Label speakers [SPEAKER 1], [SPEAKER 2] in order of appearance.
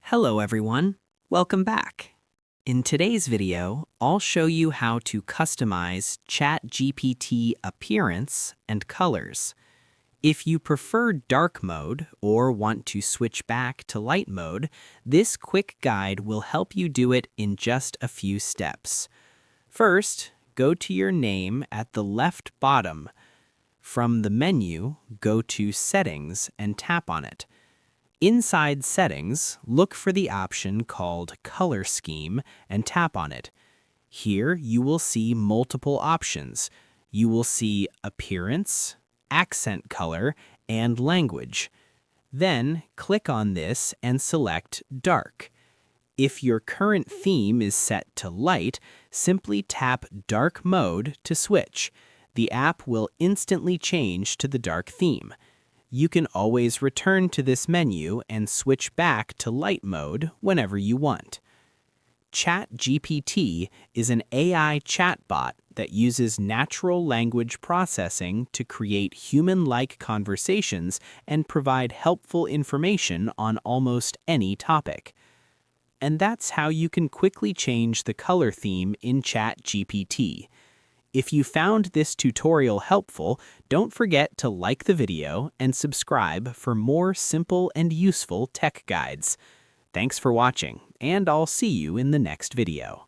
[SPEAKER 1] Hello everyone, welcome back. In today's video, I'll show you how to customize Chatgpt appearance and colors. If you prefer dark mode or want to switch back to light mode, this quick guide will help you do it in just a few steps. First, go to your name at the left bottom. From the menu, go to Settings and tap on it. Inside Settings, look for the option called Color Scheme and tap on it. Here you will see multiple options. You will see Appearance, Accent Color, and Language. Then click on this and select Dark. If your current theme is set to light, simply tap Dark Mode to switch. The app will instantly change to the dark theme. You can always return to this menu and switch back to light mode whenever you want. Chatgpt is an AI chatbot that uses natural language processing to create human-like conversations and provide helpful information on almost any topic. And that's how you can quickly change the color theme in Chatgpt. If you found this tutorial helpful, don't forget to like the video and subscribe for more simple and useful tech guides. Thanks for watching, and I'll see you in the next video.